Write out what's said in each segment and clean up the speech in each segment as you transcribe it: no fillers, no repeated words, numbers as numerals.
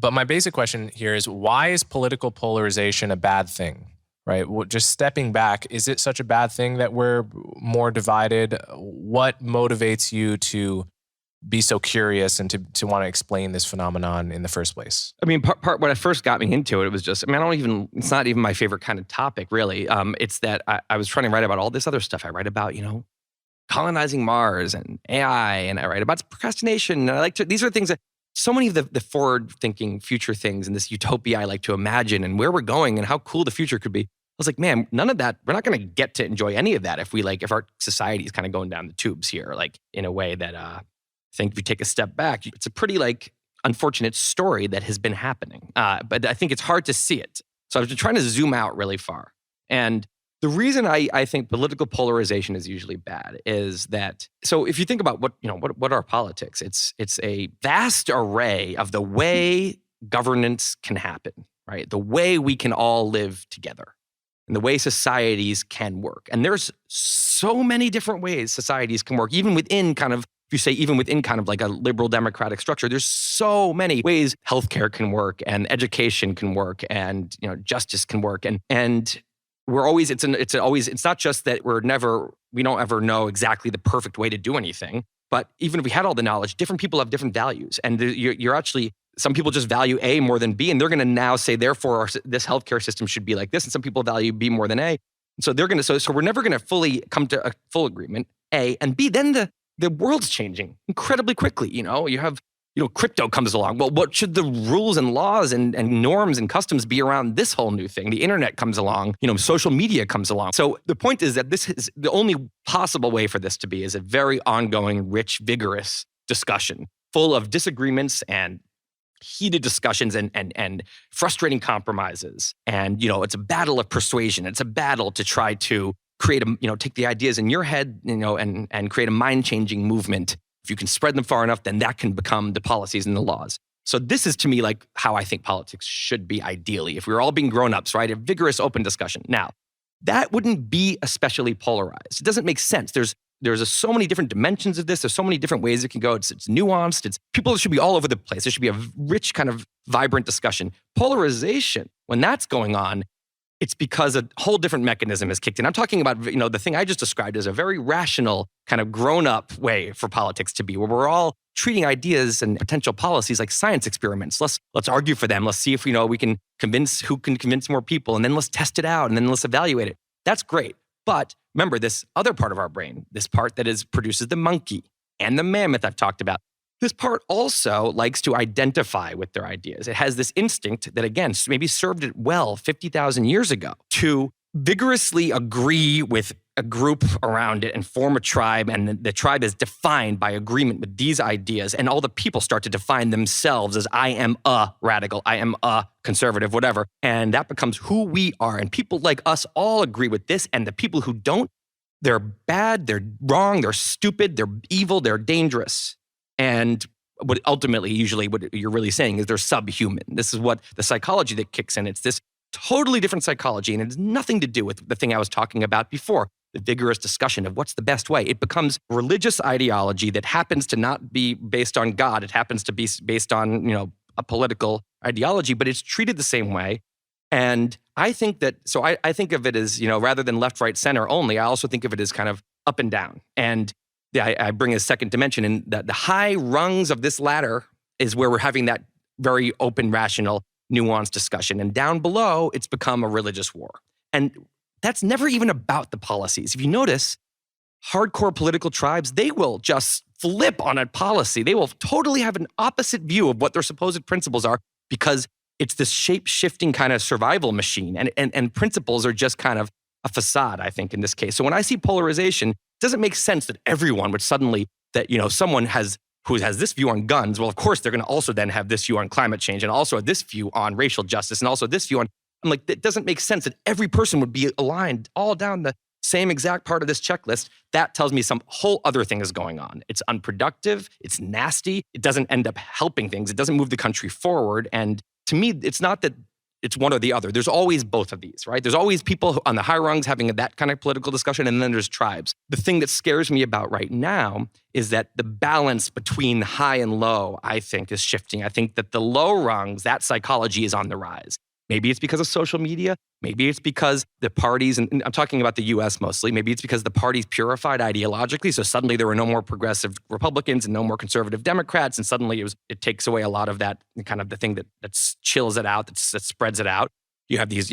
But my basic question here is, why is political polarization a bad thing? Right? Just stepping back, is it such a bad thing that we're more divided? What motivates you to be so curious and to want to explain this phenomenon in the first place? I mean, part when I first got me into it, it was just, I mean, it's not even my favorite kind of topic, really. It's that I was trying to write about all this other stuff. I write about, colonizing Mars and AI, and I write about procrastination. And these are things that, so many of the forward-thinking future things and this utopia I like to imagine and where we're going and how cool the future could be. I was like, man, none of that, we're not going to get to enjoy any of that if our society is kind of going down the tubes here, in a way that I think if we take a step back, it's a pretty unfortunate story that has been happening. But I think it's hard to see it. So I've been trying to zoom out really far. And the reason I think political polarization is usually bad is that, so if you think about what are politics, it's a vast array of the way governance can happen, right? The way we can all live together and the way societies can work. And there's so many different ways societies can work, even within like a liberal democratic structure. There's so many ways healthcare can work and education can work and justice can work and we're always, it's not just that we don't ever know exactly the perfect way to do anything, but even if we had all the knowledge, different people have different values. And you're actually, some people just value A more than B, and they're going to now say, therefore, this healthcare system should be like this. And some people value B more than A. So so we're never going to fully come to a full agreement, A, and B, then the world's changing incredibly quickly. You have, crypto comes along. Well, what should the rules and laws and norms and customs be around this whole new thing? The internet comes along, social media comes along. So the point is that this is the only possible way for this to be is a very ongoing, rich, vigorous discussion full of disagreements and heated discussions and frustrating compromises. And, it's a battle of persuasion. It's a battle to try to create take the ideas in your head, and create a mind-changing movement. If you can spread them far enough, then that can become the policies and the laws. So this is, to me, like how I think politics should be ideally. If we were all being grown-ups, right? A vigorous, open discussion. Now, that wouldn't be especially polarized. It doesn't make sense. There's so many different dimensions of this. There's so many different ways it can go. It's nuanced. People should be all over the place. There should be a rich, kind of vibrant discussion. Polarization, when that's going on, it's because a whole different mechanism is kicked in. I'm talking about, the thing I just described as a very rational, kind of grown-up way for politics to be, where we're all treating ideas and potential policies like science experiments. Let's argue for them. Let's see if we can convince more people, and then let's test it out, and then let's evaluate it. That's great. But remember, this other part of our brain, this part that produces the monkey and the mammoth I've talked about, this part also likes to identify with their ideas. It has this instinct that, again, maybe served it well 50,000 years ago to vigorously agree with a group around it and form a tribe. And the tribe is defined by agreement with these ideas. And all the people start to define themselves as, I am a radical, I am a conservative, whatever. And that becomes who we are. And people like us all agree with this. And the people who don't, they're bad, they're wrong, they're stupid, they're evil, they're dangerous. And what you're really saying is they're subhuman. This is what the psychology that kicks in. It's this totally different psychology, and it has nothing to do with the thing I was talking about before, the vigorous discussion of what's the best way. It becomes religious ideology that happens to not be based on God. It happens to be based on, a political ideology, but it's treated the same way. And I think that, so I think of it as, rather than left, right, center only, I also think of it as kind of up and down. And I bring a second dimension, and the high rungs of this ladder is where we're having that very open, rational, nuanced discussion. And down below, it's become a religious war. And that's never even about the policies. If you notice, hardcore political tribes, they will just flip on a policy. They will totally have an opposite view of what their supposed principles are, because it's this shape-shifting kind of survival machine. And principles are just kind of a facade, I think, in this case. So when I see polarization, it doesn't make sense that everyone would suddenly, someone who has this view on guns, well, of course, they're going to also then have this view on climate change, and also this view on racial justice, and also this view on, I'm like, it doesn't make sense that every person would be aligned all down the same exact part of this checklist. That tells me some whole other thing is going on. It's unproductive, it's nasty, it doesn't end up helping things, it doesn't move the country forward. And to me, it's not that it's one or the other. There's always both of these, right? There's always people on the high rungs having that kind of political discussion, and then there's tribes. The thing that scares me about right now is that the balance between high and low, I think, is shifting. I think that the low rungs, that psychology is on the rise. Maybe it's because of social media. Maybe it's because the parties, and I'm talking about the US mostly, maybe it's because the parties purified ideologically. So suddenly there were no more progressive Republicans and no more conservative Democrats. And suddenly it takes away a lot of that kind of the thing that chills it out, that spreads it out. You have these,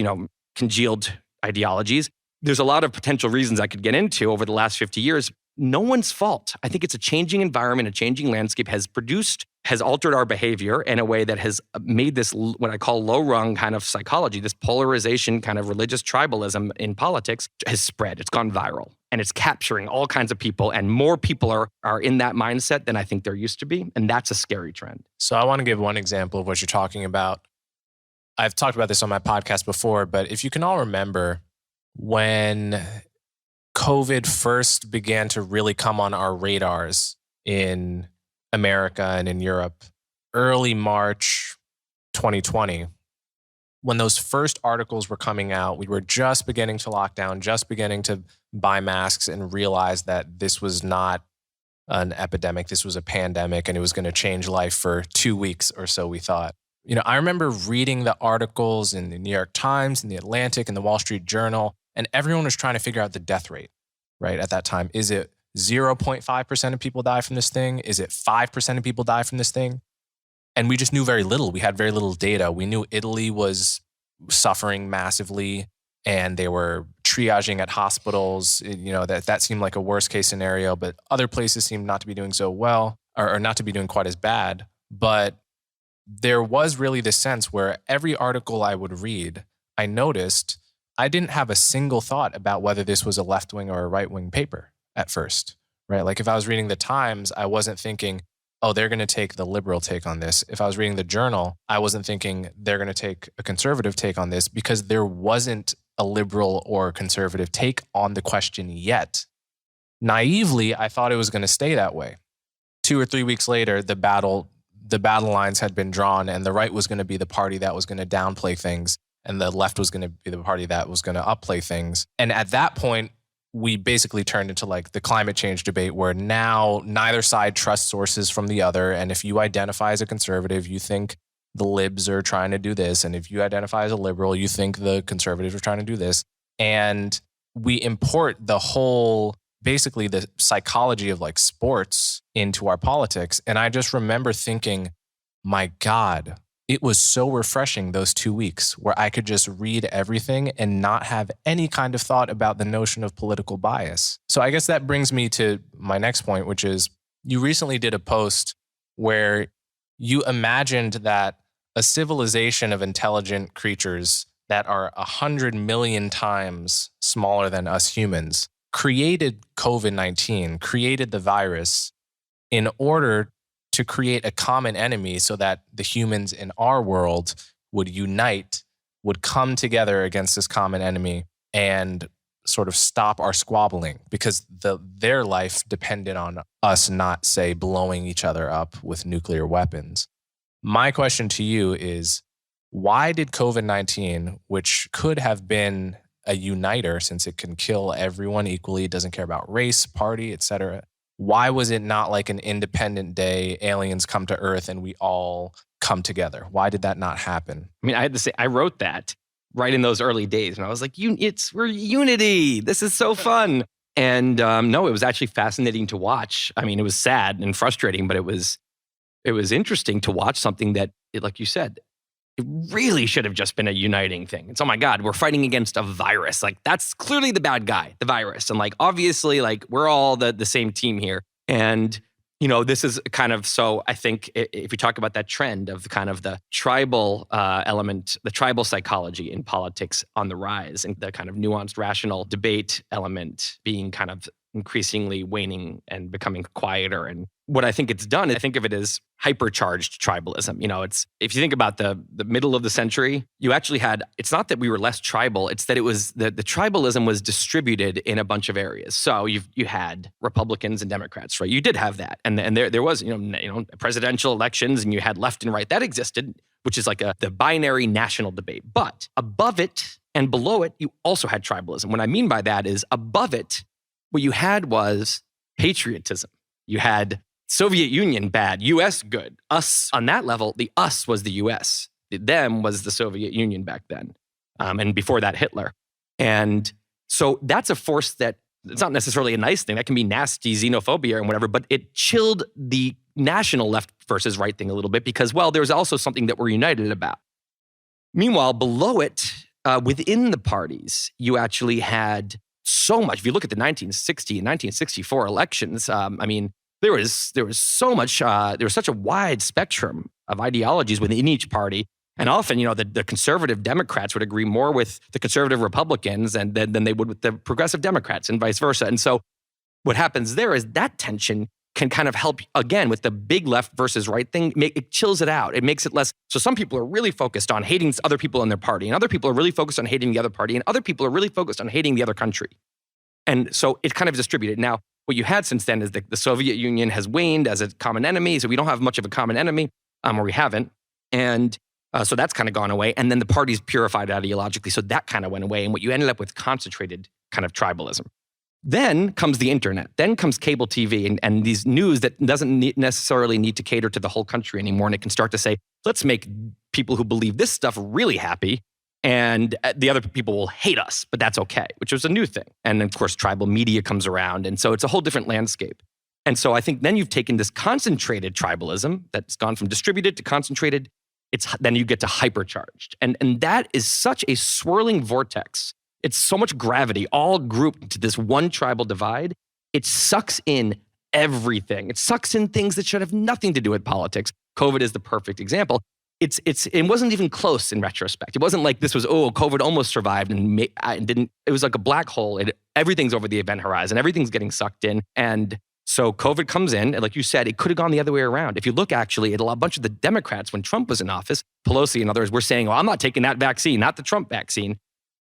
congealed ideologies. There's a lot of potential reasons I could get into over the last 50 years. No one's fault. I think it's a changing environment, a changing landscape has altered our behavior in a way that has made this what I call low-rung kind of psychology, this polarization kind of religious tribalism in politics has spread. It's gone viral and it's capturing all kinds of people, and more people are in that mindset than I think there used to be. And that's a scary trend. So I want to give one example of what you're talking about. I've talked about this on my podcast before, but if you can all remember when COVID first began to really come on our radars in America and in Europe, early March 2020, when those first articles were coming out, we were just beginning to lock down, just beginning to buy masks and realize that this was not an epidemic, this was a pandemic, and it was going to change life for 2 weeks or so, we thought. I remember reading the articles in the New York Times and the Atlantic and the Wall Street Journal, and everyone was trying to figure out the death rate, right, at that time. Is it 0.5% of people die from this thing? Is it 5% of people die from this thing? And we just knew very little. We had very little data. We knew Italy was suffering massively and they were triaging at hospitals. That seemed like a worst case scenario, but other places seemed not to be doing so well or not to be doing quite as bad. But there was really this sense where every article I would read, I noticed I didn't have a single thought about whether this was a left-wing or a right-wing paper at first, right? Like if I was reading the Times, I wasn't thinking, oh, they're going to take the liberal take on this. If I was reading the Journal, I wasn't thinking they're going to take a conservative take on this, because there wasn't a liberal or conservative take on the question yet. Naively, I thought it was going to stay that way. 2 or 3 weeks later, the battle lines had been drawn, and the right was going to be the party that was going to downplay things, and the left was going to be the party that was going to upplay things. And at that point, we basically turned into like the climate change debate, where now neither side trusts sources from the other. And if you identify as a conservative, you think the libs are trying to do this. And if you identify as a liberal, you think the conservatives are trying to do this. And we import basically the psychology of like sports into our politics. And I just remember thinking, my God, it was so refreshing those 2 weeks where I could just read everything and not have any kind of thought about the notion of political bias. So I guess that brings me to my next point, which is you recently did a post where you imagined that a civilization of intelligent creatures that are 100 million times smaller than us humans created COVID-19, created the virus in order to create a common enemy so that the humans in our world would unite, would come together against this common enemy and sort of stop our squabbling, because their life depended on us not, say, blowing each other up with nuclear weapons. My question to you is, why did COVID-19, which could have been a uniter since it can kill everyone equally, it doesn't care about race, party, etc., why was it not like an independent day, aliens come to Earth and we all come together? Why did that not happen? I mean, I had to say, I wrote that right in those early days. And I was like, we're unity. This is so fun. And no, it was actually fascinating to watch. I mean, it was sad and frustrating, but it was interesting to watch something that, like you said, it really should have just been a uniting thing. It's, oh my God, we're fighting against a virus. Like, that's clearly the bad guy, the virus. And like, obviously, like, we're all the same team here. And, this is kind of, so I think if you talk about that trend of kind of the tribal element, the tribal psychology in politics on the rise, and the kind of nuanced, rational debate element being kind of increasingly waning and becoming quieter. And what I think it's done, I think of it as hypercharged tribalism. It's, if you think about the middle of the century, you actually had, it's not that we were less tribal, it's that it was, the tribalism was distributed in a bunch of areas. So you had Republicans and Democrats, right? You did have that. And there was, presidential elections, and you had left and right. That existed which is like the binary national debate. But above it and below it, you also had tribalism. What I mean by that is above it, what you had was patriotism. You had Soviet Union bad, US good. Us on that level, the us was the US. The them was the Soviet Union back then. And before that, Hitler. And so that's a force that it's not necessarily a nice thing. That can be nasty xenophobia and whatever, but it chilled the national left versus right thing a little bit because, well, there's also something that we're united about. Meanwhile, below it, within the parties, you actually had so much. If you look at the 1960 and 1964 elections, there was so much, there was such a wide spectrum of ideologies within each party. And often, the conservative Democrats would agree more with the conservative Republicans than they would with the progressive Democrats and vice versa. And so what happens there is that tension can kind of help, again, with the big left versus right thing, it chills it out. It makes it less. So some people are really focused on hating other people in their party, and other people are really focused on hating the other party, and other people are really focused on hating the other country. And so it's kind of distributed. Now, what you had since then is the Soviet Union has waned as a common enemy. So we don't have much of a common enemy, or we haven't. And so that's kind of gone away. And then the parties purified ideologically. So that kind of went away. And what you ended up with concentrated kind of tribalism. Then comes the internet. Then comes cable TV and these news that doesn't necessarily need to cater to the whole country anymore. And it can start to say, let's make people who believe this stuff really happy. And the other people will hate us, but that's okay, which was a new thing. And of course, tribal media comes around. And so it's a whole different landscape. And so I think then you've taken this concentrated tribalism that's gone from distributed to concentrated. Then you get to hypercharged. And that is such a swirling vortex. It's so much gravity, all grouped into this one tribal divide. It sucks in everything. It sucks in things that should have nothing to do with politics. COVID is the perfect example. It wasn't even close in retrospect. It wasn't like this was, COVID almost survived and didn't. It was like a black hole. Everything's over the event horizon. Everything's getting sucked in. And so COVID comes in, and like you said, it could have gone the other way around. If you look actually at a bunch of the Democrats when Trump was in office, Pelosi and others were saying, I'm not taking that vaccine, not the Trump vaccine.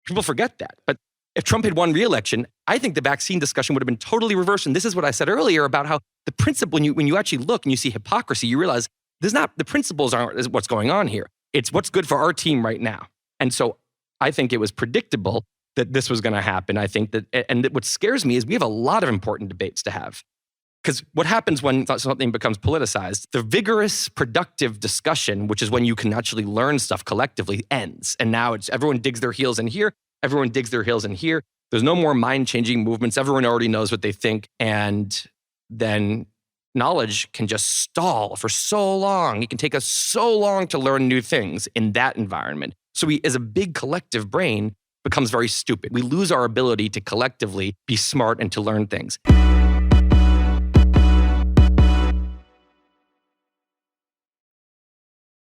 People forget that. But if Trump had won re-election, I think the vaccine discussion would have been totally reversed. And this is what I said earlier about how the principle, when you actually look and you see hypocrisy, you realize the principles aren't what's going on here. It's what's good for our team right now. And so I think it was predictable that this was going to happen. I think what scares me is we have a lot of important debates to have. Because what happens when something becomes politicized, the vigorous, productive discussion, which is when you can actually learn stuff collectively, ends. And now everyone digs their heels in here, everyone digs their heels in here. There's no more mind-changing movements. Everyone already knows what they think. And then knowledge can just stall for so long. It can take us so long to learn new things in that environment. So we, as a big collective brain, becomes very stupid. We lose our ability to collectively be smart and to learn things.